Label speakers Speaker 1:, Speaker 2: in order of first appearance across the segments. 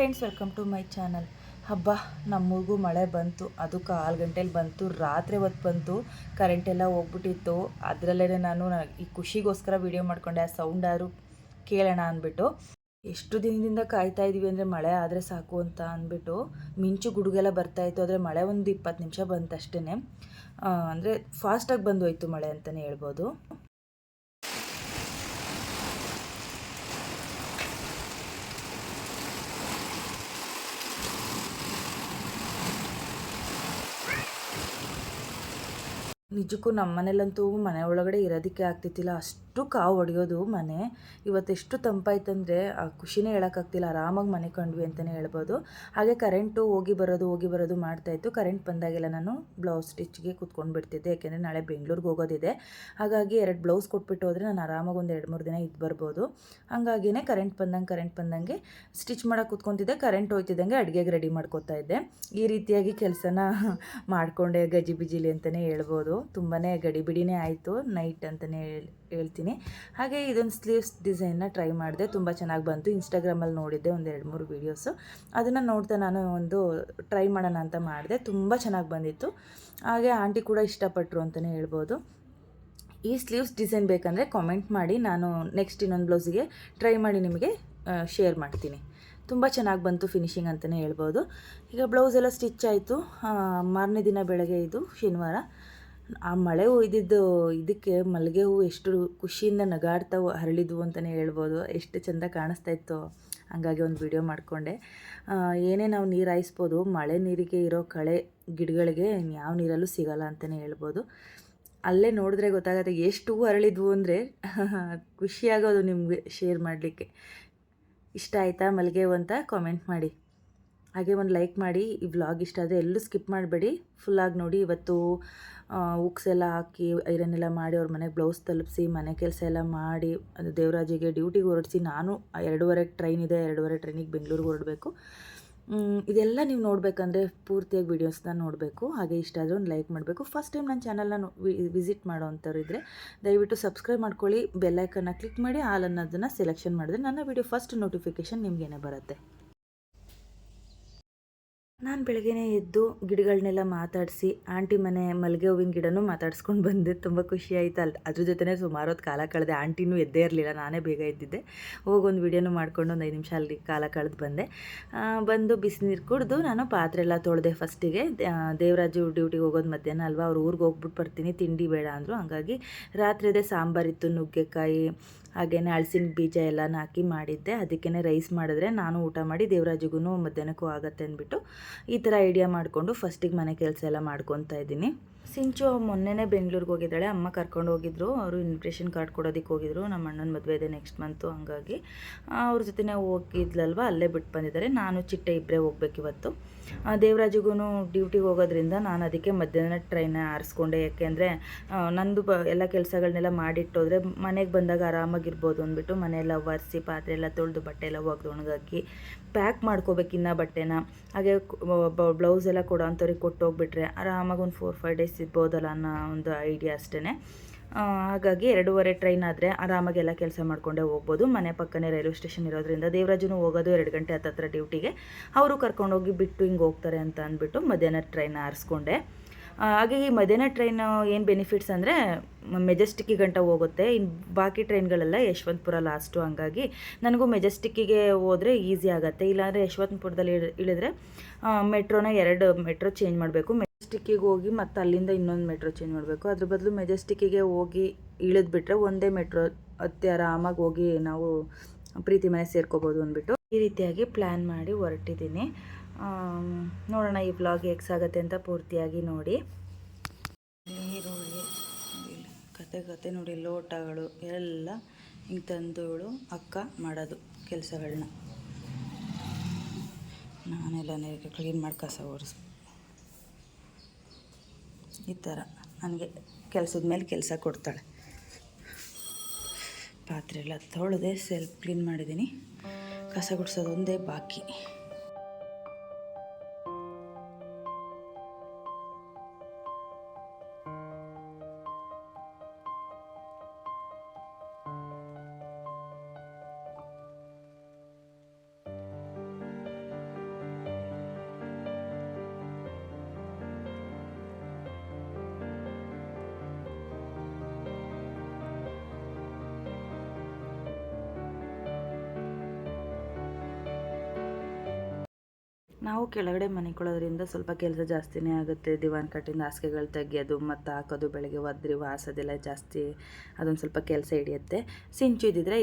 Speaker 1: Friends, welcome to my channel. ಹಬ್ಬ ನಮ್ಮೂರಿಗೂ ಮಳೆ ಬಂತು. ಅದು 1/4 ಗಂಟೆಲಿ ಬಂತು. ರಾತ್ರಿ ಹೊತ್ತು ಬಂತು. ಕರೆಂಟೆಲ್ಲ ಹೋಗ್ಬಿಟ್ಟಿತ್ತು. ಅದರಲ್ಲೇ ನಾನು ಈ ಖುಷಿಗೋಸ್ಕರ ವೀಡಿಯೋ ಮಾಡ್ಕೊಂಡೆ, ಆ ಸೌಂಡ್ ಆದರೂ ಕೇಳೋಣ ಅಂದ್ಬಿಟ್ಟು. ಎಷ್ಟು ದಿನದಿಂದ ಕಾಯ್ತಾ ಇದ್ದೀವಿ ಅಂದರೆ ಮಳೆ ಆದರೆ ಸಾಕು ಅಂತ ಅಂದ್ಬಿಟ್ಟು. ಮಿಂಚು ಗುಡುಗೆಲ್ಲ ಬರ್ತಾಯಿತ್ತು. ಆದರೆ ಮಳೆ ಒಂದು 20 ನಿಮಿಷ ಬಂತು ಅಷ್ಟೇ. ಅಂದರೆ ಫಾಸ್ಟಾಗಿ ಬಂದು ಹೋಯ್ತು ಮಳೆ ಅಂತಲೇ ಹೇಳ್ಬೋದು. ನಿಜಕ್ಕೂ ನಮ್ಮ ಮನೇಲಂತೂ ಮನೆ ಒಳಗಡೆ ಇರೋದಕ್ಕೆ ಆಗ್ತಿತ್ತಿಲ್ಲ, ಅಷ್ಟು ಕಾವು ಹೊಡೆಯೋದು ಮನೆ. ಇವತ್ತೆಷ್ಟು ತಂಪಾಯ್ತಂದರೆ ಆ ಖುಷಿನೇ ಹೇಳೋಕ್ಕಾಗ್ತಿಲ್ಲ. ಆರಾಮಾಗಿ ಮನೆ ಕಂಡ್ವಿ ಅಂತಲೇ ಹೇಳ್ಬೋದು. ಹಾಗೆ ಕರೆಂಟು ಹೋಗಿ ಬರೋದು ಮಾಡ್ತಾಯಿತ್ತು. ಕರೆಂಟ್ ಬಂದಾಗೆಲ್ಲ ನಾನು ಬ್ಲೌಸ್ ಸ್ಟಿಚ್ಗೆ ಕೂತ್ಕೊಂಡು ಬಿಡ್ತಿದ್ದೆ, ಯಾಕೆಂದರೆ ನಾಳೆ ಬೆಂಗಳೂರಿಗೆ ಹೋಗೋದಿದೆ. ಹಾಗಾಗಿ 2 ಬ್ಲೌಸ್ ಕೊಟ್ಬಿಟ್ಟು ಹೋದರೆ ನಾನು ಆರಾಮಾಗಿ ಒಂದು 2-3 ದಿನ ಇದ್ದು ಬರ್ಬೋದು. ಹಾಗಾಗಿನೇ ಕರೆಂಟ್ ಬಂದಂಗೆ ಸ್ಟಿಚ್ ಮಾಡೋಕೆ ಕೂತ್ಕೊತಿದ್ದೆ. ಕರೆಂಟ್ ಹೋಯ್ತಿದ್ದಂಗೆ ಅಡುಗೆಗೆ ರೆಡಿ ಮಾಡ್ಕೋತಾ ಇದ್ದೆ. ಈ ರೀತಿಯಾಗಿ ಕೆಲಸನ ಮಾಡಿಕೊಂಡೆ ಗಜಿಬಿಜಿಲಿ ಅಂತಲೇ ಹೇಳ್ಬೋದು. ತುಂಬಾ ಗಡಿಬಿಡಿನೇ ಆಯಿತು ನೈಟ್ ಅಂತಲೇ ಹೇಳ್ತೀನಿ. ಹಾಗೆ ಇದೊಂದು ಸ್ಲೀವ್ಸ್ ಡಿಸೈನ್ನ ಟ್ರೈ ಮಾಡಿದೆ. ತುಂಬ ಚೆನ್ನಾಗಿ ಬಂತು. ಇನ್ಸ್ಟಾಗ್ರಾಮಲ್ಲಿ ನೋಡಿದ್ದೆ ಒಂದು 2-3 ವೀಡಿಯೋಸು. ಅದನ್ನು ನೋಡ್ತಾ ನಾನು ಒಂದು ಟ್ರೈ ಮಾಡೋಣ ಅಂತ ಮಾಡಿದೆ. ತುಂಬ ಚೆನ್ನಾಗಿ ಬಂದಿತ್ತು. ಹಾಗೆ ಆಂಟಿ ಕೂಡ ಇಷ್ಟಪಟ್ಟರು ಅಂತಲೇ ಹೇಳ್ಬೋದು. ಈ ಸ್ಲೀವ್ಸ್ ಡಿಸೈನ್ ಬೇಕಂದರೆ ಕಾಮೆಂಟ್ ಮಾಡಿ, ನಾನು ನೆಕ್ಸ್ಟ್ ಇನ್ನೊಂದು ಬ್ಲೌಸಿಗೆ ಟ್ರೈ ಮಾಡಿ ನಿಮಗೆ ಶೇರ್ ಮಾಡ್ತೀನಿ. ತುಂಬ ಚೆನ್ನಾಗಿ ಬಂತು ಫಿನಿಶಿಂಗ್ ಅಂತಲೇ ಹೇಳ್ಬೋದು. ಈಗ ಬ್ಲೌಸ್ ಎಲ್ಲ ಸ್ಟಿಚ್ ಆಯಿತು. ಮಾರನೇ ದಿನ ಬೆಳಗ್ಗೆ, ಇದು ಶನಿವಾರ. ಆ ಮಳೆ ಒಯ್ದಿದ್ದು ಇದಕ್ಕೆ ಮಲ್ಲಿಗೆ ಹೂವು ಎಷ್ಟು ಖುಷಿಯಿಂದ ನಗಾಡ್ತಾ ಹರಳಿದ್ವು ಅಂತಲೇ ಹೇಳ್ಬೋದು. ಎಷ್ಟು ಚೆಂದ ಕಾಣಿಸ್ತಾ ಇತ್ತು. ಹಂಗಾಗಿ ಒಂದು ವಿಡಿಯೋ ಮಾಡಿಕೊಂಡೆ. ಏನೇ ನಾವು ನೀರು ಹಾಯಿಸ್ಬೋದು, ಮಳೆ ನೀರಿಗೆ ಇರೋ ಕಳೆ ಗಿಡಗಳಿಗೆ ಯಾವ ನೀರಲ್ಲೂ ಸಿಗಲ್ಲ ಅಂತಲೇ ಹೇಳ್ಬೋದು. ಅಲ್ಲೇ ನೋಡಿದ್ರೆ ಗೊತ್ತಾಗುತ್ತೆ ಎಷ್ಟು ಹೂವು ಅರಳಿದ್ವು ಅಂದರೆ. ಖುಷಿಯಾಗೋದು ನಿಮಗೆ ಶೇರ್ ಮಾಡಲಿಕ್ಕೆ. ಇಷ್ಟ ಆಯಿತಾ ಮಲ್ಲಿಗೆ ಹೂವು ಅಂತ ಕಾಮೆಂಟ್ ಮಾಡಿ. ಹಾಗೆ ಒಂದು ಲೈಕ್ ಮಾಡಿ. ಈ ವ್ಲಾಗ್ ಇಷ್ಟ ಆದರೆ ಎಲ್ಲೂ ಸ್ಕಿಪ್ ಮಾಡಬೇಡಿ, ಫುಲ್ಲಾಗಿ ನೋಡಿ. ಇವತ್ತು ಉಕ್ಸ್ ಎಲ್ಲ ಹಾಕಿ ಐರನ್ ಎಲ್ಲ ಮಾಡಿ ಅವ್ರ ಮನೆಗೆ ಬ್ಲೌಸ್ ತಲುಪಿಸಿ ಮನೆ ಕೆಲಸ ಎಲ್ಲ ಮಾಡಿ ಅದು ದೇವರಾಜಿಗೆ ಡ್ಯೂಟಿಗೆ ಹೊರಡಿಸಿ, ನಾನು 2:30ಗೆ ಟ್ರೈನ್ ಇದೆ, 2:30 ಟ್ರೈನಿಗೆ ಬೆಂಗಳೂರಿಗೆ ಹೊರಡಬೇಕು. ಇದೆಲ್ಲ ನೀವು ನೋಡಬೇಕಂದ್ರೆ ಪೂರ್ತಿಯಾಗಿ ವೀಡಿಯೋಸ್ನ ನೋಡಬೇಕು. ಹಾಗೆ ಇಷ್ಟ ಆದರೆ ಒಂದು ಲೈಕ್ ಮಾಡಬೇಕು. ಫಸ್ಟ್ ಟೈಮ್ ನನ್ನ ಚಾನಲ್ನ ವಿಸಿಟ್ ಮಾಡೋ ಅಂಥವ್ರು ಇದ್ದರೆ ದಯವಿಟ್ಟು ಸಬ್ಸ್ಕ್ರೈಬ್ ಮಾಡ್ಕೊಳ್ಳಿ. ಬೆಲ್ಲೈಕನ್ನ ಕ್ಲಿಕ್ ಮಾಡಿ ಆಲ್ ಅನ್ನೋದನ್ನು ಸೆಲೆಕ್ಷನ್ ಮಾಡಿದ್ರೆ ನನ್ನ ವೀಡಿಯೋ ಫಸ್ಟ್ ನೋಟಿಫಿಕೇಷನ್ ನಿಮಗೇನೆ ಬರುತ್ತೆ. ನಾನು ಬೆಳಗ್ಗೆನೇ ಎದ್ದು ಗಿಡಗಳನ್ನೆಲ್ಲ ಮಾತಾಡಿಸಿ ಆಂಟಿ ಮನೆ ಮಲ್ಲಿಗೆ ಹೂವಿನ ಗಿಡನೂ ಮಾತಾಡ್ಸ್ಕೊಂಡು ಬಂದೆ. ತುಂಬ ಖುಷಿ ಆಯಿತು. ಅದ್ರ ಜೊತೆನೇ ಸುಮಾರು ಹೊತ್ತು ಕಾಲ ಕಳೆದೆ. ಆಂಟಿನೂ ಎದ್ದೇ ಇರಲಿಲ್ಲ, ನಾನೇ ಬೇಗ ಎದ್ದಿದ್ದೆ. ಹೋಗೊಂದು ವಿಡಿಯೋನೂ ಮಾಡ್ಕೊಂಡು ಒಂದು 5 ನಿಮಿಷ ಅಲ್ಲಿ ಕಾಲ ಕಳೆದು ಬಂದೆ. ಬಂದು ಬಿಸಿನೀರು ಕುಡಿದು ನಾನು ಪಾತ್ರೆ ಎಲ್ಲ ತೊಳೆದೆ ಫಸ್ಟಿಗೆ. ದೇವರಾಜು ಡ್ಯೂಟಿಗೆ ಹೋಗೋದು ಮಧ್ಯಾಹ್ನ ಅಲ್ವಾ, ಅವ್ರು ಊರಿಗೆ ಹೋಗ್ಬಿಟ್ಟು ಬರ್ತೀನಿ, ತಿಂಡಿ ಬೇಡ ಅಂದರು. ಹಾಗಾಗಿ ರಾತ್ರಿದೇ ಸಾಂಬಾರಿತ್ತು, ನುಗ್ಗೆಕಾಯಿ ಹಾಗೆಯೇ ಹಲಸಿನ ಬೀಜ ಎಲ್ಲನೂ ಹಾಕಿ ಮಾಡಿದ್ದೆ. ಅದಕ್ಕೇ ರೈಸ್ ಮಾಡಿದ್ರೆ ನಾನು ಊಟ ಮಾಡಿ ದೇವರಾಜಿಗೂ ಮಧ್ಯಾಹ್ನಕ್ಕೂ ಆಗುತ್ತೆ ಅಂದ್ಬಿಟ್ಟು ಈ ಥರ ಐಡಿಯಾ ಮಾಡಿಕೊಂಡು ಫಸ್ಟಿಗೆ ಮನೆ ಕೆಲಸ ಎಲ್ಲ ಮಾಡ್ಕೊತಾ ಇದ್ದೀನಿ. ಸಿಂಚು ಮೊನ್ನೆನೇ ಬೆಂಗಳೂರಿಗೆ ಹೋಗಿದ್ದಾಳೆ. ಅಮ್ಮ ಕರ್ಕೊಂಡು ಹೋಗಿದ್ರು. ಅವರು ಇನ್ವಿಟೇಷನ್ ಕಾರ್ಡ್ ಕೊಡೋದಕ್ಕೆ ಹೋಗಿದ್ರು. ನಮ್ಮ ಅಣ್ಣನ ಮದುವೆ ಇದೆ ನೆಕ್ಸ್ಟ್ ಮಂತು. ಹಂಗಾಗಿ ಅವ್ರ ಜೊತೆನೇ ಹೋಗಿದ್ಲಲ್ವ, ಅಲ್ಲೇ ಬಿಟ್ಟು ಬಂದಿದ್ದಾರೆ. ನಾನು ಚಿಟ್ಟೆ ಇಬ್ಬರೇ ಹೋಗ್ಬೇಕು ಇವತ್ತು. ದೇವರಾಜಿಗೂ ಡ್ಯೂಟಿಗೆ ಹೋಗೋದ್ರಿಂದ ನಾನು ಅದಕ್ಕೆ ಮಧ್ಯಾಹ್ನ ಟ್ರೈನ ಆರಿಸ್ಕೊಂಡೆ. ಯಾಕೆಂದರೆ ನಂದು ಎಲ್ಲ ಕೆಲಸಗಳನ್ನೆಲ್ಲ ಮಾಡಿಟ್ಟೋದ್ರೆ ಮನೆಗೆ ಬಂದಾಗ ಆರಾಮಾಗಿರ್ಬೋದು ಅಂದ್ಬಿಟ್ಟು ಮನೆಯೆಲ್ಲ ಒರೆಸಿ ಪಾತ್ರೆ ಎಲ್ಲ ತೊಳೆದು ಬಟ್ಟೆ ಎಲ್ಲ ಒಗೆದು ಒಣಗಾಕಿ ಪ್ಯಾಕ್ ಮಾಡ್ಕೋಬೇಕಿನ್ನ ಬಟ್ಟೆನ. ಹಾಗೆ ಬ್ಲೌಸ್ ಎಲ್ಲ ಕೊಡೋ ಅಂಥವ್ರಿಗೆ ಕೊಟ್ಟು ಹೋಗ್ಬಿಟ್ರೆ ಆರಾಮಾಗಿ ಒಂದು 4-5 ಡೇಸ್ ಇರ್ಬೋದಲ್ಲ ಅನ್ನೋ ಒಂದು ಐಡಿಯಾ ಅಷ್ಟೇ. ಹಾಗಾಗಿ 2:30 ಟ್ರೈನ್ ಆದರೆ ಆರಾಮಾಗಿ ಎಲ್ಲ ಕೆಲಸ ಮಾಡಿಕೊಂಡೇ ಹೋಗ್ಬೋದು. ಮನೆ ಪಕ್ಕನೇ ರೈಲ್ವೆ ಸ್ಟೇಷನ್ ಇರೋದ್ರಿಂದ ದೇವರಾಜನು ಹೋಗೋದು 2 ಗಂಟೆ ಹತ್ತತ್ರ ಡ್ಯೂಟಿಗೆ. ಅವರು ಕರ್ಕೊಂಡೋಗಿ ಬಿಟ್ಟು ಹಿಂಗೆ ಹೋಗ್ತಾರೆ ಅಂತ ಅಂದ್ಬಿಟ್ಟು ಮಧ್ಯಾಹ್ನ ಟ್ರೈನ್ ಆರಿಸ್ಕೊಂಡೆ. ಹಾಗೆ ಈ ಮಧ್ಯಾಹ್ನ ಟ್ರೈನ್ ಏನು ಬೆನಿಫಿಟ್ಸ್ ಅಂದರೆ ಮೆಜೆಸ್ಟಿಕ್ಕಿಗೆ ಗಂಟ ಹೋಗುತ್ತೆ. ಇನ್ನು ಬಾಕಿ ಟ್ರೈನ್ಗಳೆಲ್ಲ ಯಶವಂತಪುರ ಲಾಸ್ಟು. ಹಂಗಾಗಿ ನನಗೂ ಮೆಜೆಸ್ಟಿಕ್ಕಿಗೆ ಹೋದರೆ ಈಸಿ ಆಗುತ್ತೆ. ಇಲ್ಲಾಂದರೆ ಯಶವಂತಪುರದಲ್ಲಿ ಇಳಿದ್ರೆ ಮೆಟ್ರೋನ 2 ಮೆಟ್ರೋ ಚೇಂಜ್ ಮಾಡಬೇಕು. ಮೆಜೆಸ್ಟಿಕ್ಕಿಗೆ ಹೋಗಿ ಮತ್ತು ಅಲ್ಲಿಂದ ಇನ್ನೊಂದು ಮೆಟ್ರೋ ಚೇಂಜ್ ಮಾಡಬೇಕು. ಅದ್ರ ಬದಲು ಮೆಜೆಸ್ಟಿಕ್ಕಿಗೆ ಹೋಗಿ ಇಳಿದ್ಬಿಟ್ರೆ ಒಂದೇ ಮೆಟ್ರೋ ಹತ್ತಿ ಆರಾಮಾಗಿ ಹೋಗಿ ನಾವು ಪ್ರೀತಿ ಮನೆ ಸೇರ್ಕೋಬೋದು ಅಂದ್ಬಿಟ್ಟು ಈ ರೀತಿಯಾಗಿ ಪ್ಲ್ಯಾನ್ ಮಾಡಿ ಹೊರಟಿದ್ದೀನಿ. ನೋಡೋಣ ಈ ವ್ಲಾಗ್ ಹೇಗೆ ಅಂತ ಪೂರ್ತಿಯಾಗಿ ನೋಡಿ. ಈರುಳ್ಳಿ ಕತೆ ನೋಡಿ, ಲೋಟಗಳು ಎಲ್ಲ ಹಿಂಗೆ ತಂದುಗಳು ಅಕ್ಕ ಮಾಡೋದು ಕೆಲಸಗಳನ್ನ. ನಾನೆಲ್ಲ ಕ್ಲೀನ್ ಮಾಡಿ ಕಸ ಒರೆಸ್ ಈ ಥರ ನನಗೆ ಕೆಲಸದ ಮೇಲೆ ಕೆಲಸ ಕೊಡ್ತಾಳೆ. ಪಾತ್ರೆ ಎಲ್ಲ ತೊಳೆದೆ, ಸೆಲ್ಫ್ ಕ್ಲೀನ್ ಮಾಡಿದ್ದೀನಿ. ಕಸ ಗುಡಿಸೋದು ಒಂದೇ ಬಾಕಿ. ನಾವು ಕೆಳಗಡೆ ಮನಿಕೊಳ್ಳೋದ್ರಿಂದ ಸ್ವಲ್ಪ ಕೆಲಸ ಜಾಸ್ತಿನೇ ಆಗುತ್ತೆ. ದಿವಾನ್ ಕಟ್ಟಿಂದ ಹಾಸಿಗೆಗಳು ತೆಗಿಯೋದು ಮತ್ತು ಹಾಕೋದು, ಬೆಳಗ್ಗೆ ಒದ್ರಿ ವಾಸೋದೆಲ್ಲ ಜಾಸ್ತಿ, ಅದೊಂದು ಸ್ವಲ್ಪ ಕೆಲಸ ಹಿಡಿಯುತ್ತೆ. ಸಿಂಚು ಇದ್ದಿದ್ರೆ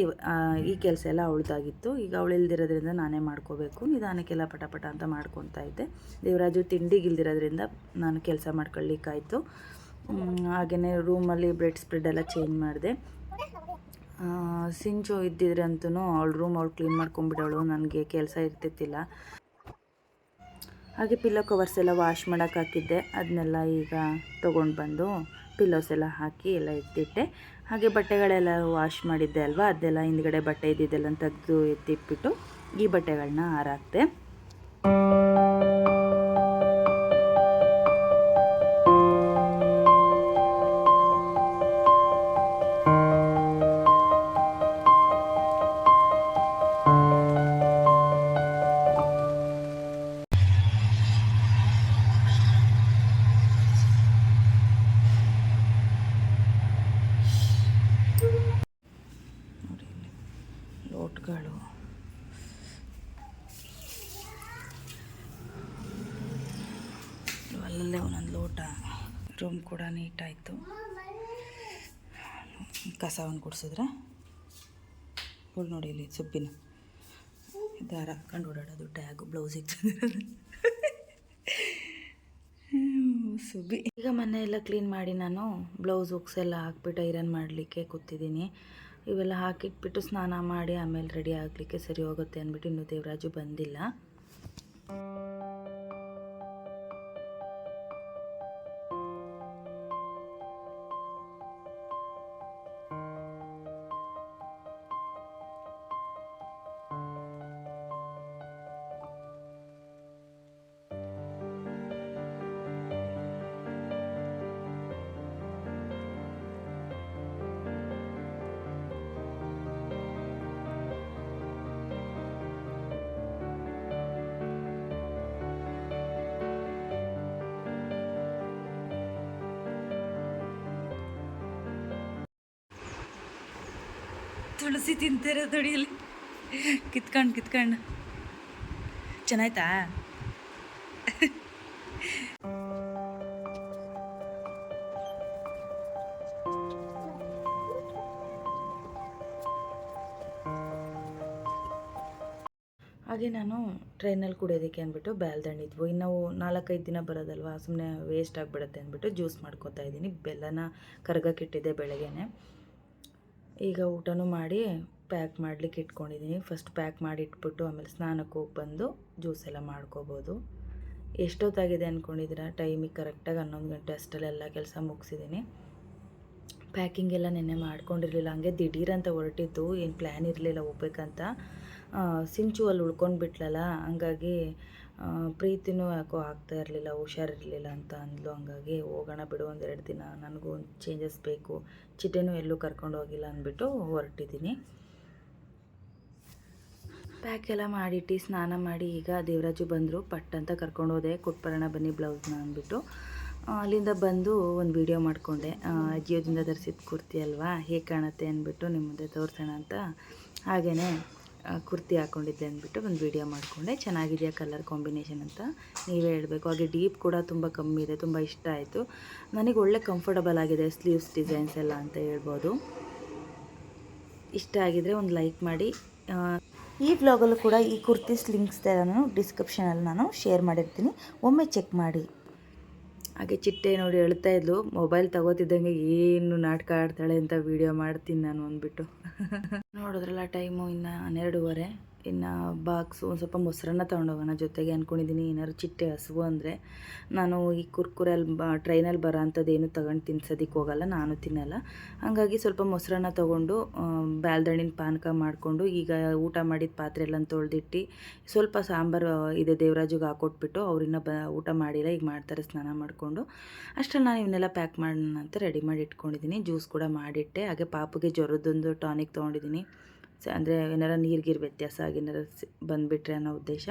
Speaker 1: ಈ ಕೆಲಸ ಎಲ್ಲ ಅವಳದಾಗಿತ್ತು. ಈಗ ಅವಳು ಇಲ್ದಿರೋದ್ರಿಂದ ನಾನೇ ಮಾಡ್ಕೋಬೇಕು. ನಿಧಾನಕ್ಕೆಲ್ಲ ಪಟ ಅಂತ ಮಾಡ್ಕೊತಾ ಇದ್ದೆ. ದೇವರಾಜು ತಿಂಡಿಗಿಲ್ದಿರೋದ್ರಿಂದ ನಾನು ಕೆಲಸ ಮಾಡ್ಕೊಳ್ಳಿಕ್ಕಾಯಿತು. ಹಾಗೆಯೇ ರೂಮಲ್ಲಿ ಬೆಡ್ ಸ್ಪ್ರೆಡ್ ಎಲ್ಲ ಚೇಂಜ್ ಮಾಡಿದೆ. ಸಿಂಚು ಇದ್ದಿದ್ರೆ ಅಂತೂ ಅವಳು ರೂಮ್ ಅವಳು ಕ್ಲೀನ್ ಮಾಡ್ಕೊಂಬಿಡೋಳು, ನನಗೆ ಕೆಲಸ ಇರ್ತಿತ್ತಿಲ್ಲ. ಹಾಗೆ ಪಿಲ್ಲೋ ಕವರ್ಸ್ ಎಲ್ಲ ವಾಶ್ ಮಾಡೋಕೆ ಹಾಕಿದ್ದೆ, ಅದನ್ನೆಲ್ಲ ಈಗ ತೊಗೊಂಡು ಬಂದು ಪಿಲ್ಲೋಸ್ ಎಲ್ಲ ಹಾಕಿ ಎಲ್ಲ ಎತ್ತಿಟ್ಟೆ. ಹಾಗೆ ಬಟ್ಟೆಗಳೆಲ್ಲ ವಾಶ್ ಮಾಡಿದ್ದೆ ಅಲ್ವಾ, ಅದೆಲ್ಲ ಹಿಂದ್ಗಡೆ ಬಟ್ಟೆ ಇದ್ದಿದ್ದೆಲ್ಲ ತೆಗೆದು ಎತ್ತಿಟ್ಬಿಟ್ಟು ಈ ಬಟ್ಟೆಗಳನ್ನ ಹಾರಾಕ್ದೆ. ಲೋಟ್ಗಳು, ಅಲ್ಲಲ್ಲೇ ಒಂದೊಂದು ಲೋಟ. ರೂಮ್ ಕೂಡ ನೀಟಾಯಿತು. ಕಸವನ್ನು ಗುಡಿಸಿದ್ರೆ ಇವಳು ನೋಡಿ ಇಲ್ಲಿ ಸುಬ್ಬಿನ ದಾರ ಹಾಕೊಂಡು ಓಡಾಡೋದು, ಟ್ಯಾಗು ಬ್ಲೌಸಿಗೆ ಸುಬ್ಬಿ. ಈಗ ಮನೆ ಎಲ್ಲ ಕ್ಲೀನ್ ಮಾಡಿ ನಾನು ಬ್ಲೌಸ್ ಹುಕ್ಸ್ ಎಲ್ಲ ಹಾಕ್ಬಿಟ್ಟು ಐರನ್ ಮಾಡಲಿಕ್ಕೆ ಕೂತಿದ್ದೀನಿ. ಇವೆಲ್ಲ ಹಾಕಿಟ್ಬಿಟ್ಟು ಸ್ನಾನ ಮಾಡಿ ಆಮೇಲೆ ರೆಡಿ ಆಗಲಿಕ್ಕೆ ಸರಿ ಹೋಗುತ್ತೆ ಅಂದ್ಬಿಟ್ಟು ಇನ್ನೂ ದೇವರಾಜು ಬಂದಿಲ್ಲ. ತುಳಸಿ ತಿಂತಾರೆ ತೊಡಿಯಲ್ಲಿ ಕಿತ್ಕೊಂಡು ಚೆನ್ನಾಯ್ತಾ? ಹಾಗೆ ನಾನು ಟ್ರೈನಲ್ಲಿ ಕುಡಿಯೋದಕ್ಕೆ ಅಂದ್ಬಿಟ್ಟು ಬ್ಯಾಲ್ದಣ್ಣಿದ್ವು. ಇನ್ನು 4-5 ದಿನ ಬರೋದಲ್ವ, ಸುಮ್ಮನೆ ವೇಸ್ಟ್ ಆಗಿಬಿಡುತ್ತೆ ಅಂದ್ಬಿಟ್ಟು ಜ್ಯೂಸ್ ಮಾಡ್ಕೊತಾ ಇದ್ದೀನಿ. ಬೆಲ್ಲನ ಕರ್ಗಕ್ಕಿಟ್ಟಿದ್ದೆ ಬೆಳಗ್ಗೆನೆ. ಈಗ ಊಟನೂ ಮಾಡಿ ಪ್ಯಾಕ್ ಮಾಡಲಿಕ್ಕೆ ಇಟ್ಕೊಂಡಿದ್ದೀನಿ. ಫಸ್ಟ್ ಪ್ಯಾಕ್ ಮಾಡಿ ಇಟ್ಬಿಟ್ಟು ಆಮೇಲೆ ಸ್ನಾನಕ್ಕೆ ಹೋಗಿ ಬಂದು ಜ್ಯೂಸ್ ಎಲ್ಲ ಮಾಡ್ಕೋಬೋದು. ಎಷ್ಟೊತ್ತಾಗಿದೆ ಅಂದ್ಕೊಂಡಿದ್ದೀರಾ? ಟೈಮಿಗೆ ಕರೆಕ್ಟಾಗಿ 11 ಗಂಟೆ ಅಷ್ಟರಲ್ಲೆಲ್ಲ ಕೆಲಸ ಮುಗಿಸಿದ್ದೀನಿ. ಪ್ಯಾಕಿಂಗ್ ಎಲ್ಲ ನೆನ್ನೆ ಮಾಡ್ಕೊಂಡಿರಲಿಲ್ಲ, ಹಂಗೆ ದಿಢೀರಂತ ಹೊರಟಿದ್ದು, ಏನು ಪ್ಲ್ಯಾನ್ ಇರಲಿಲ್ಲ ಹೋಗ್ಬೇಕಂತ. ಸಿಂಚು ಅಲ್ಲಿ ಉಳ್ಕೊಂಡು ಬಿಟ್ಲಲ್ಲ, ಹಂಗಾಗಿ ಪ್ರೀತಿನೂ ಯಾಕೋ ಆಗ್ತಾ ಇರಲಿಲ್ಲ, ಹುಷಾರಿರಲಿಲ್ಲ ಅಂತ ಅಂದ್ಲು. ಹಂಗಾಗಿ ಹೋಗೋಣ ಬಿಡು, 1-2 ದಿನ, ನನಗೂ ಚೇಂಜಸ್ ಬೇಕು, ಚಿಟ್ಟೆನೂ ಎಲ್ಲೂ ಕರ್ಕೊಂಡು ಹೋಗಿಲ್ಲ ಅಂದ್ಬಿಟ್ಟು ಹೊರಟಿದ್ದೀನಿ. ಪ್ಯಾಕ್ ಎಲ್ಲ ಮಾಡಿಟ್ಟು ಸ್ನಾನ ಮಾಡಿ ಈಗ ದೇವರಾಜು ಬಂದರು. ಪಟ್ಟಂತ ಕರ್ಕೊಂಡು ಹೋದೆ, ಕೊಟ್ಬರೋಣ ಬನ್ನಿ ಬ್ಲೌಸ್ನ ಅಂದ್ಬಿಟ್ಟು. ಅಲ್ಲಿಂದ ಬಂದು ಒಂದು ವಿಡಿಯೋ ಮಾಡಿಕೊಂಡೆ. ಜಿಯೋದಿಂದ ಧರಿಸಿದ ಕುರ್ತಿ ಅಲ್ವಾ, ಹೇಗೆ ಕಾಣುತ್ತೆ ಅಂದ್ಬಿಟ್ಟು ನಿಮ್ಮ ಮುಂದೆ ತೋರಿಸೋಣ ಅಂತ. ಹಾಗೆಯೇ ಕುರ್ತಿ ಹಾಕ್ಕೊಂಡಿದ್ದೆ ಅಂದ್ಬಿಟ್ಟು ಒಂದು ವಿಡಿಯೋ ಮಾಡಿಕೊಂಡೆ. ಚೆನ್ನಾಗಿದೆಯಾ ಕಲರ್ ಕಾಂಬಿನೇಷನ್ ಅಂತ ನೀವೇ ಹೇಳಬೇಕು. ಹಾಗೆ ಡೀಪ್ ಕೂಡ ತುಂಬ ಕಮ್ಮಿ ಇದೆ, ತುಂಬ ಇಷ್ಟ ಆಯಿತು ನನಗೆ. ಒಳ್ಳೆ ಕಂಫರ್ಟಬಲ್ ಆಗಿದೆ, ಸ್ಲೀವ್ಸ್ ಡಿಸೈನ್ಸ್ ಎಲ್ಲ ಅಂತ ಹೇಳ್ಬೋದು. ಇಷ್ಟ ಆಗಿದರೆ ಒಂದು ಲೈಕ್ ಮಾಡಿ. ಈ ವ್ಲಾಗಲ್ಲೂ ಕೂಡ ಈ ಕುರ್ತೀಸ್ ಲಿಂಕ್ಸ್ ನಾನು ಡಿಸ್ಕ್ರಿಪ್ಷನಲ್ಲಿ ನಾನು ಶೇರ್ ಮಾಡಿರ್ತೀನಿ, ಒಮ್ಮೆ ಚೆಕ್ ಮಾಡಿ. ಹಾಗೆ ಚಿಟ್ಟೆ ನೋಡಿ ಹೇಳ್ತಾ ಇದ್ಲು, ಮೊಬೈಲ್ ತಗೋತಿದ್ದಂಗೆ ಏನು ನಾಟಕ ಆಡ್ತಾಳೆ ಅಂತ ವಿಡಿಯೋ ಮಾಡ್ತೀನಿ ನಾನು ಅಂದ್ಬಿಟ್ಟು. ನೋಡಿದ್ರಲ್ಲ, ಟೈಮು ಇನ್ನು 12:30. ಇನ್ನು ಬಾಕ್ಸು ಒಂದು ಸ್ವಲ್ಪ ಮೊಸರನ್ನ ತೊಗೊಂಡೋಗೋಣ ಜೊತೆಗೆ ಅಂದ್ಕೊಂಡಿದ್ದೀನಿ. ಏನಾದ್ರು ಚಿಟ್ಟೆ ಹಸುವು ಅಂದರೆ ನಾನು ಈ ಕುರ್ಕುರಲ್ಲಿ ಟ್ರೈನಲ್ಲಿ ಬರೋ ಅಂಥದ್ದು ಏನು ತಗೊಂಡು ತಿನ್ಸೋದಕ್ಕೆ ಹೋಗಲ್ಲ, ನಾನು ತಿನ್ನಲ್ಲ. ಹಾಗಾಗಿ ಸ್ವಲ್ಪ ಮೊಸರನ್ನ ತೊಗೊಂಡು ಬ್ಯಾಲ್ದಣ್ಣಿನ ಪಾನಕ ಮಾಡಿಕೊಂಡು ಈಗ ಊಟ ಮಾಡಿದ ಪಾತ್ರೆ ಎಲ್ಲ ತೊಳೆದಿಟ್ಟು ಸ್ವಲ್ಪ ಸಾಂಬಾರು ಇದೆ ದೇವರಾಜುಗೆ ಹಾಕೊಟ್ಬಿಟ್ಟು, ಅವ್ರಿನ್ನ ಊಟ ಮಾಡಿಲ್ಲ, ಈಗ ಮಾಡ್ತಾರೆ ಸ್ನಾನ ಮಾಡಿಕೊಂಡು. ಅಷ್ಟರಲ್ಲಿ ನಾನು ಇವನ್ನೆಲ್ಲ ಪ್ಯಾಕ್ ಮಾಡೋಣ ಅಂತ ರೆಡಿ ಮಾಡಿ ಇಟ್ಕೊಂಡಿದ್ದೀನಿ. ಜ್ಯೂಸ್ ಕೂಡ ಮಾಡಿಟ್ಟೆ. ಹಾಗೆ ಪಾಪುಗೆ ಜ್ವರದೊಂದು ಟಾನಿಕ್ ತೊಗೊಂಡಿದ್ದೀನಿ, ಅಂದರೆ ಏನಾರ ನೀರಿಗಿರು ವ್ಯತ್ಯಾಸ ಆಗಿ ಏನಾರು ಬಂದುಬಿಟ್ರೆ ಅನ್ನೋ ಉದ್ದೇಶ.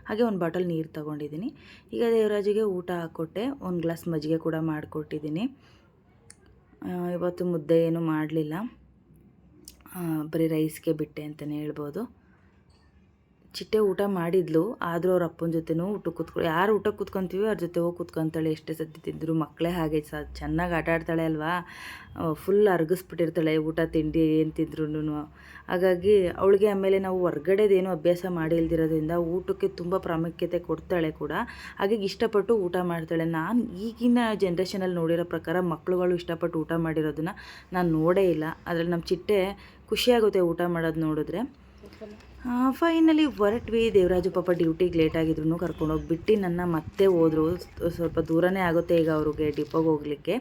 Speaker 1: ಹಾಗೆ ಒಂದು ಬಾಟಲ್ ನೀರು ತೊಗೊಂಡಿದ್ದೀನಿ. ಈಗ ದೇವರಾಜಿಗೆ ಊಟ ಹಾಕ್ಕೊಟ್ಟೆ, ಒಂದು ಗ್ಲಾಸ್ ಮಜ್ಜಿಗೆ ಕೂಡ ಮಾಡಿಕೊಟ್ಟಿದ್ದೀನಿ. ಇವತ್ತು ಮುದ್ದೆ ಏನೂ ಮಾಡಲಿಲ್ಲ, ಬರೀ ರೈಸ್ಗೆ ಬಿಟ್ಟೆ ಅಂತಲೇ ಹೇಳ್ಬೋದು. ಚಿಟ್ಟೆ ಊಟ ಮಾಡಿದ್ಲು, ಆದರೂ ಅವ್ರ ಅಪ್ಪನ ಜೊತೆನೂ ಊಟಕ್ಕೆ ಯಾರು ಊಟಕ್ಕೆ ಕೂತ್ಕೊತೀವಿ ಅವ್ರ ಜೊತೆ ಹೋಗಿ ಕೂತ್ಕೊತಾಳೆ. ಎಷ್ಟೇ ಸತಿ ತಿಂದರು ಮಕ್ಕಳೇ ಹಾಗೆ ಚೆನ್ನಾಗಿ ಆಟ ಆಡ್ತಾಳೆ ಅಲ್ವಾ, ಫುಲ್ ಅರಗಿಸ್ಬಿಟ್ಟಿರ್ತಾಳೆ ಊಟ ತಿಂಡಿ ಏನು ತಿಂದ್ರೂ. ಹಾಗಾಗಿ ಅವಳಿಗೆ ಆಮೇಲೆ ನಾವು ಹೊರ್ಗಡೆದೇನು ಅಭ್ಯಾಸ ಮಾಡಿಲ್ದಿರೋದ್ರಿಂದ ಊಟಕ್ಕೆ ತುಂಬ ಪ್ರಾಮುಖ್ಯತೆ ಕೊಡ್ತಾಳೆ ಕೂಡ. ಹಾಗಾಗಿ ಇಷ್ಟಪಟ್ಟು ಊಟ ಮಾಡ್ತಾಳೆ. ನಾನು ಈಗಿನ ಜನ್ರೇಷನಲ್ಲಿ ನೋಡಿರೋ ಪ್ರಕಾರ ಮಕ್ಕಳುಗಳು ಇಷ್ಟಪಟ್ಟು ಊಟ ಮಾಡಿರೋದನ್ನು ನಾನು ನೋಡೇ ಇಲ್ಲ. ಅದರಲ್ಲಿ ನಮ್ಮ ಚಿಟ್ಟೆ ಖುಷಿಯಾಗುತ್ತೆ ಊಟ ಮಾಡೋದು ನೋಡಿದ್ರೆ. ಫೈನಲಿ ಹೊರಟ್ವಿ. ದೇವರಾಜು ಪಾಪ ಡ್ಯೂಟಿಗೆ ಲೇಟಾಗಿದ್ರು ಕರ್ಕೊಂಡೋಗ್ಬಿಟ್ಟು ನನ್ನ ಮತ್ತೆ ಹೋದರು. ಸ್ವಲ್ಪ ದೂರನೇ ಆಗುತ್ತೆ ಈಗ ಅವ್ರಿಗೆ ಡಿಪೋಗೆ ಹೋಗಲಿಕ್ಕೆ.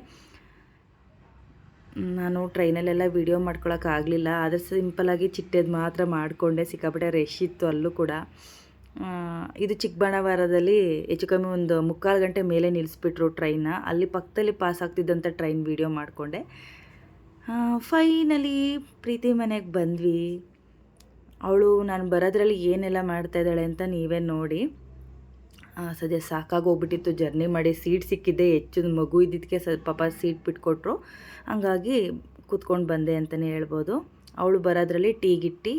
Speaker 1: ನಾನು ಟ್ರೈನಲ್ಲೆಲ್ಲ ವೀಡಿಯೋ ಮಾಡ್ಕೊಳಕ್ಕಾಗಲಿಲ್ಲ, ಆದರೆ ಸಿಂಪಲಾಗಿ ಚಿಟ್ಟೆದು ಮಾತ್ರ ಮಾಡಿಕೊಂಡೆ. ಸಿಕ್ಕಾಪಟ್ಟೆ ರಶ್ ಇತ್ತು ಅಲ್ಲೂ ಕೂಡ. ಇದು ಚಿಕ್ಕಬಳ್ಳಾಪುರದಲ್ಲಿ ಹೆಚ್ಚು ಕಮ್ಮಿ ಒಂದು 3/4 ಗಂಟೆ ಮೇಲೆ ನಿಲ್ಲಿಸ್ಬಿಟ್ರು ಟ್ರೈನ್ನ. ಅಲ್ಲಿ ಪಕ್ಕದಲ್ಲಿ ಪಾಸ್ ಆಗ್ತಿದ್ದಂಥ ಟ್ರೈನ್ ವೀಡಿಯೋ ಮಾಡಿಕೊಂಡೆ. ಫೈನಲಿ ಪ್ರೀತಿ ಮನೆಗೆ ಬಂದ್ವಿ. ಅವಳು ನಾನು ಬರೋದ್ರಲ್ಲಿ ಏನೆಲ್ಲ ಮಾಡ್ತಾಯಿದ್ದಾಳೆ ಅಂತ ನೀವೇ ನೋಡಿ. ಸದ್ಯ ಸಾಕಾಗೋಗ್ಬಿಟ್ಟಿತ್ತು ಜರ್ನಿ ಮಾಡಿ. ಸೀಟ್ ಸಿಕ್ಕಿದ್ದೆ ಹೆಚ್ಚು, ಮಗು ಇದ್ದಿದ್ದಕ್ಕೆ ಪಾಪ ಸೀಟ್ ಬಿಟ್ಕೊಟ್ರು. ಹಂಗಾಗಿ ಕೂತ್ಕೊಂಡು ಬಂದೆ ಅಂತಲೇ ಹೇಳ್ಬೋದು. ಅವಳು ಬರೋದ್ರಲ್ಲಿ ಟೀ ಗಿಟ್ಟಿ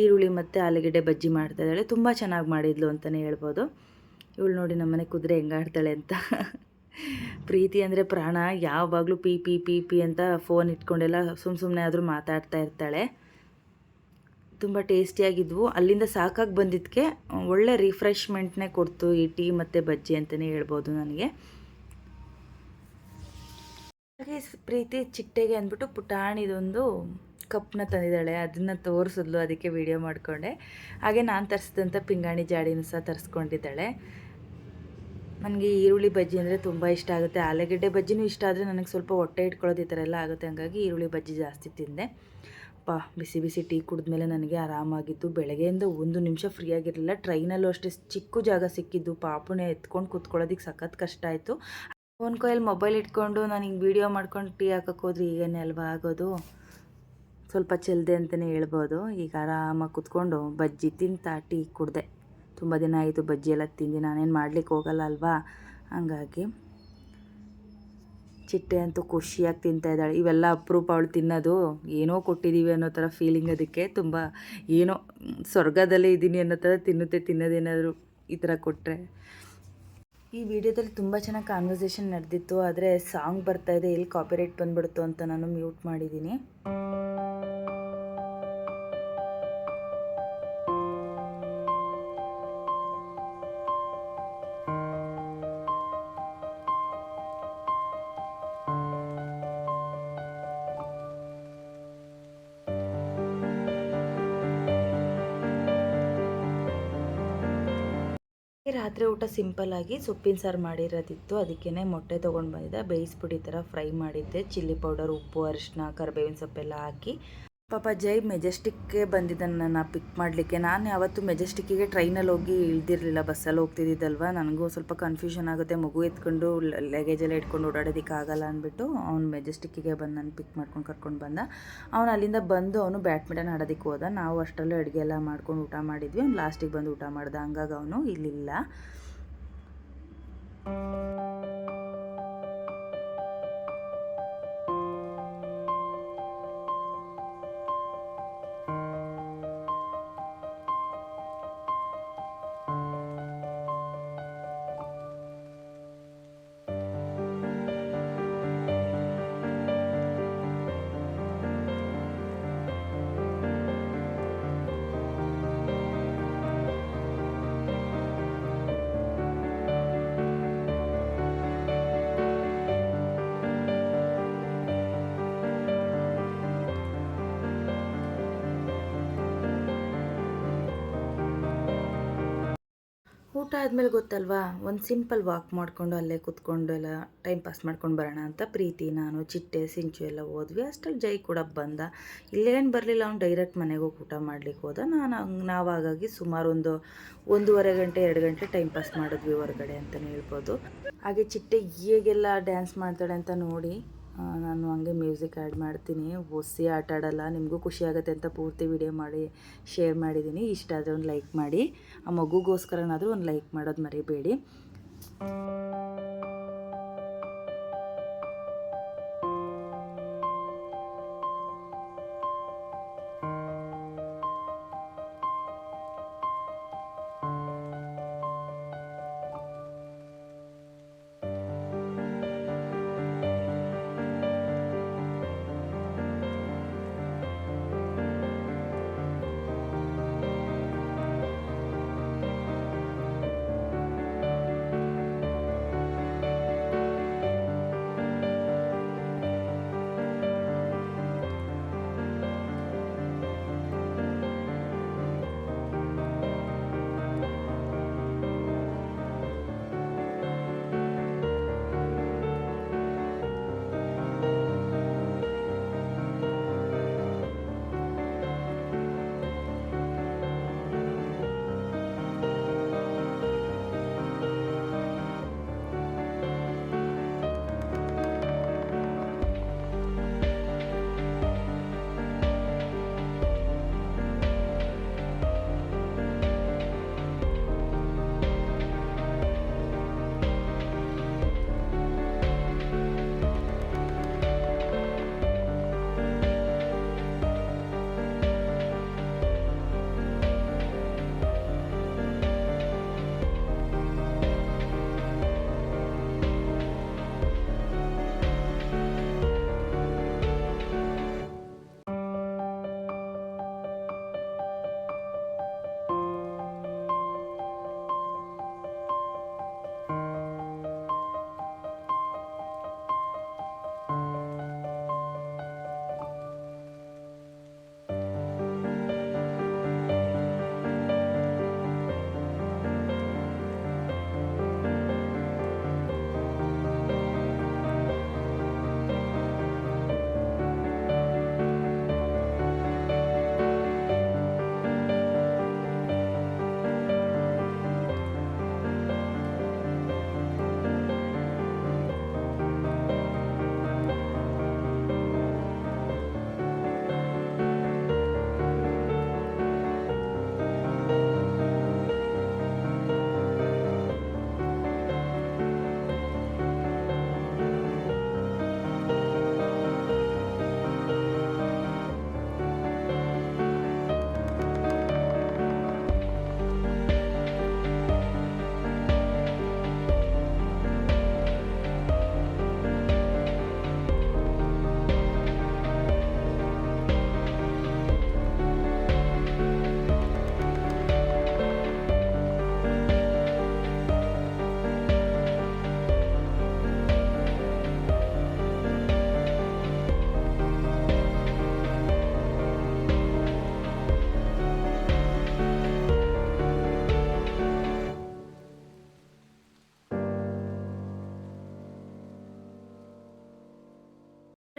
Speaker 1: ಈರುಳ್ಳಿ ಮತ್ತು ಆಲೂಗಡ್ಡೆ ಬಜ್ಜಿ ಮಾಡ್ತಾಯಿದ್ದಾಳೆ. ತುಂಬ ಚೆನ್ನಾಗಿ ಮಾಡಿದ್ಲು ಅಂತಲೇ ಹೇಳ್ಬೋದು. ಇವಳು ನೋಡಿ ನಮ್ಮನೆ ಕುದುರೆ ಹೆಂಗಾಡ್ತಾಳೆ ಅಂತ. ಪ್ರೀತಿ ಅಂದರೆ ಪ್ರಾಣ. ಯಾವಾಗಲೂ ಪಿ ಪಿ ಪಿ ಪಿ ಅಂತ ಫೋನ್ ಇಟ್ಕೊಂಡೆಲ್ಲ ಸುಮ್ಮನೆ ಆದರೂ ಮಾತಾಡ್ತಾ ಇರ್ತಾಳೆ. ತುಂಬ ಟೇಸ್ಟಿಯಾಗಿದ್ವು. ಅಲ್ಲಿಂದ ಸಾಕಾಗಿ ಬಂದಿದ್ದಕ್ಕೆ ಒಳ್ಳೆ ರಿಫ್ರೆಶ್ಮೆಂಟ್ನೇ ಕೊಡ್ತು ಈ ಟೀ ಮತ್ತು ಬಜ್ಜಿ ಅಂತಲೇ ಹೇಳ್ಬೋದು ನನಗೆ. ಹಾಗೆ ಪ್ರೀತಿ ಚಿಟ್ಟೆಗೆ ಅಂದ್ಬಿಟ್ಟು ಪುಟಾಣಿದೊಂದು ಕಪ್ನ ತಂದಿದ್ದಾಳೆ. ಅದನ್ನು ತೋರಿಸಿದ್ಲು, ಅದಕ್ಕೆ ವಿಡಿಯೋ ಮಾಡಿಕೊಂಡೆ. ಹಾಗೆ ನಾನು ತರಿಸಿದಂಥ ಪಿಂಗಾಣಿ ಜಾಡಿನೂ ಸಹ ತರಿಸ್ಕೊಂಡಿದ್ದಾಳೆ. ನನಗೆ ಈರುಳ್ಳಿ ಬಜ್ಜಿ ಅಂದರೆ ತುಂಬ ಇಷ್ಟ ಆಗುತ್ತೆ. ಆಲೂಗಡ್ಡೆ ಬಜ್ಜಿನೂ ಇಷ್ಟ, ಆದರೆ ನನಗೆ ಸ್ವಲ್ಪ ಹೊಟ್ಟೆ ಇಟ್ಕೊಳ್ಳೋದು ಈ ಥರ ಎಲ್ಲ ಆಗುತ್ತೆ. ಹಂಗಾಗಿ ಈರುಳ್ಳಿ ಬಜ್ಜಿ ಜಾಸ್ತಿ ತಿಂದೆ. ಬಿಸಿ ಬಿಸಿ ಟೀ ಕುಡಿದ್ಮೇಲೆ ನನಗೆ ಆರಾಮಾಗಿತ್ತು. ಬೆಳಗ್ಗೆಯಿಂದ ಒಂದು ನಿಮಿಷ ಫ್ರೀ ಆಗಿರಲಿಲ್ಲ. ಟ್ರೈನಲ್ಲೂ ಅಷ್ಟೇ ಚಿಕ್ಕ ಜಾಗ ಸಿಕ್ಕಿದ್ದು. ಪಾಪುನೇ ಎತ್ಕೊಂಡು ಕೂತ್ಕೊಳ್ಳೋದಕ್ಕೆ ಸಖತ್ ಕಷ್ಟ ಆಯಿತು. ಫೋನ್ ಕೈಯಲ್ಲಿ ಮೊಬೈಲ್ ಇಟ್ಕೊಂಡು ನಾನು ಹಿಂಗೆ ವೀಡಿಯೋ ಮಾಡ್ಕೊಂಡು ಟೀ ಹಾಕೋಕೆ ಹೋದ್ರೆ ಈಗೇನೆ ಅಲ್ವಾ ಆಗೋದು. ಸ್ವಲ್ಪ ಚೆಲ್ದೆ ಅಂತಲೇ ಹೇಳ್ಬೋದು. ಈಗ ಆರಾಮಾಗಿ ಕೂತ್ಕೊಂಡು ಬಜ್ಜಿ ತಿಂತಾ ಟೀ ಕುಡಿದೆ. ತುಂಬ ದಿನ ಆಯಿತು ಬಜ್ಜಿ ಎಲ್ಲ ತಿಂದು. ನಾನೇನು ಮಾಡ್ಲಿಕ್ಕೆ ಹೋಗಲ್ಲ ಅಲ್ವಾ, ಹಂಗಾಗಿ ಚಿಟ್ಟೆ ಅಂತೂ ಖುಷಿಯಾಗಿ ತಿಂತಾಯಿದ್ದಾಳೆ. ಇವೆಲ್ಲ ಅಪರೂಪ ಅವಳು ತಿನ್ನೋದು. ಏನೋ ಕೊಟ್ಟಿದ್ದೀವಿ ಅನ್ನೋ ಥರ ಫೀಲಿಂಗ್. ಅದಕ್ಕೆ ತುಂಬ ಏನೋ ಸ್ವರ್ಗದಲ್ಲೇ ಇದ್ದೀನಿ ಅನ್ನೋ ಥರ ತಿನ್ನೋದೇನಾದರೂ ಈ ಥರ ಕೊಟ್ಟರೆ. ಈ ವಿಡಿಯೋದಲ್ಲಿ ತುಂಬ ಚೆನ್ನಾಗಿ ಕಾನ್ವರ್ಸೇಷನ್ ನಡೆದಿತ್ತು, ಆದರೆ ಸಾಂಗ್ ಬರ್ತಾಯಿದೆ, ಎಲ್ಲಿ ಕಾಪಿರೈಟ್ ಬಂದುಬಿಡ್ತು ಅಂತ ನಾನು ಮ್ಯೂಟ್ ಮಾಡಿದ್ದೀನಿ. ರಾತ್ರಿ ಊಟ ಸಿಂಪಲ್ಲಾಗಿ ಸೊಪ್ಪಿನ ಸಾರು ಮಾಡಿರೋದಿತ್ತು. ಅದಕ್ಕೇ ಮೊಟ್ಟೆ ತೊಗೊಂಡು ಬಂದಿದ್ದೆ, ಬೇಯಿಸ್ಬಿಟ್ಟು ಈ ಥರ ಫ್ರೈ ಮಾಡಿದ್ದೆ. ಚಿಲ್ಲಿ ಪೌಡರ್, ಉಪ್ಪು, ಅರಿಶಿನ, ಕರಿಬೇವಿನ ಸೊಪ್ಪೆಲ್ಲ ಹಾಕಿ. ಪಾಪ ಜೈ ಮೆಜೆಸ್ಟಿಕ್ಗೆ ಬಂದಿದ್ದಾನೆ ನನ್ನ ಪಿಕ್ ಮಾಡಲಿಕ್ಕೆ. ನಾನು ಯಾವತ್ತೂ ಮೆಜೆಸ್ಟಿಕ್ಕಿಗೆ ಟ್ರೈನಲ್ಲಿ ಹೋಗಿ ಇಳ್ದಿರಲಿಲ್ಲ, ಬಸ್ಸಲ್ಲಿ ಹೋಗ್ತಿದ್ದಿದ್ದಲ್ವ. ನನಗೂ ಸ್ವಲ್ಪ ಕನ್ಫ್ಯೂಷನ್ ಆಗುತ್ತೆ, ಮಗು ಎತ್ಕೊಂಡು ಲಗೇಜೆಲ್ಲ ಇಟ್ಕೊಂಡು ಓಡಾಡೋದಕ್ಕೆ ಆಗಲ್ಲ ಅಂದ್ಬಿಟ್ಟು ಅವ್ನು ಮೆಜೆಸ್ಟಿಕ್ಕಿಗೆ ಬಂದು ನಾನು ಪಿಕ್ ಮಾಡ್ಕೊಂಡು ಕರ್ಕೊಂಡು ಬಂದ. ಅವನು ಅಲ್ಲಿಂದ ಬಂದು ಅವನು ಬ್ಯಾಡ್ಮಿಂಟನ್ ಆಡೋದಕ್ಕೆ ಹೋದ. ನಾವು ಅಷ್ಟರಲ್ಲೂ ಅಡುಗೆ ಎಲ್ಲ ಮಾಡ್ಕೊಂಡು ಊಟ ಮಾಡಿದ್ವಿ. ಅವ್ನು ಲಾಸ್ಟಿಗೆ ಬಂದು ಊಟ ಮಾಡ್ದ. ಹಂಗಾಗಿ ಅವನು ಇಲ್ಲಿಲ್ಲ. ಊಟ ಆದಮೇಲೆ ಗೊತ್ತಲ್ವಾ, ಒಂದು ಸಿಂಪಲ್ ವಾಕ್ ಮಾಡಿಕೊಂಡು ಅಲ್ಲೇ ಕೂತ್ಕೊಂಡು ಎಲ್ಲ ಟೈಮ್ ಪಾಸ್ ಮಾಡ್ಕೊಂಡು ಬರೋಣ ಅಂತ ಪ್ರೀತಿ, ನಾನು, ಚಿಟ್ಟೆ, ಸಿಂಚು ಎಲ್ಲ ಹೋದ್ವಿ. ಅಷ್ಟರಲ್ಲಿ ಜೈ ಕೂಡ ಬಂದ. ಇಲ್ಲೇನು ಬರಲಿಲ್ಲ, ಅವ್ನು ಡೈರೆಕ್ಟ್ ಮನೆಗೆ ಹೋಗಿ ಊಟ ಮಾಡ್ಲಿಕ್ಕೆ ಹೋದ. ನಾವು ಹಾಗಾಗಿ ಸುಮಾರು 1.5 ಗಂಟೆ 2 ಗಂಟೆ ಟೈಮ್ ಪಾಸ್ ಮಾಡಿದ್ವಿ ಹೊರಗಡೆ ಅಂತಲೇ ಹೇಳ್ಬೋದು. ಹಾಗೆ ಚಿಟ್ಟೆ ಹೇಗೆಲ್ಲ ಡ್ಯಾನ್ಸ್ ಮಾಡ್ತಾಳೆ ಅಂತ ನೋಡಿ ನಾನು ಹಂಗೆ ಮ್ಯೂಸಿಕ್ ಆ್ಯಡ್ ಮಾಡ್ತೀನಿ. ಒಸಿ ಆಟ ಆಡಲ್ಲ, ನಿಮಗೂ ಖುಷಿ ಆಗುತ್ತೆ ಅಂತ ಪೂರ್ತಿ ವಿಡಿಯೋ ಮಾಡಿ ಶೇರ್ ಮಾಡಿದ್ದೀನಿ. ಇಷ್ಟ ಆದರೆ ಒಂದು ಲೈಕ್ ಮಾಡಿ. ಆ ಮಗುಗೋಸ್ಕರನಾದರೂ ಒಂದು ಲೈಕ್ ಮಾಡೋದು ಮರಿಬೇಡಿ.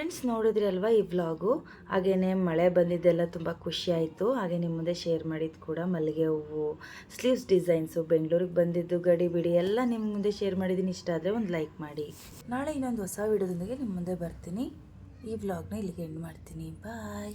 Speaker 1: ಫ್ರೆಂಡ್ಸ್, ನೋಡಿದ್ರಿ ಅಲ್ವಾ ಈ ವ್ಲಾಗು. ಹಾಗೆಯೇ ಮಳೆ ಬಂದಿದ್ದೆಲ್ಲ ತುಂಬ ಖುಷಿ ಆಯಿತು. ಹಾಗೆ ನಿಮ್ಮ ಮುಂದೆ ಶೇರ್ ಮಾಡಿದ್ದು ಕೂಡ ಮಲ್ಲಿಗೆ ಹೂವು, ಸ್ಲೀವ್ಸ್ ಡಿಸೈನ್ಸು, ಬೆಂಗಳೂರಿಗೆ ಬಂದಿದ್ದು ಗಡಿ ಬಿಡಿ ಎಲ್ಲ ನಿಮ್ಮ ಮುಂದೆ ಶೇರ್ ಮಾಡಿದ್ದೀನಿ. ಇಷ್ಟ ಆದರೆ ಒಂದು ಲೈಕ್ ಮಾಡಿ. ನಾಳೆ ಇನ್ನೊಂದು ಹೊಸ ವಿಡಿಯೋದೊಂದಿಗೆ ನಿಮ್ಮ ಮುಂದೆ ಬರ್ತೀನಿ. ಈ ವ್ಲಾಗ್ನ ಇಲ್ಲಿಗೆ ಎಂಡ್ ಮಾಡ್ತೀನಿ. ಬಾಯ್.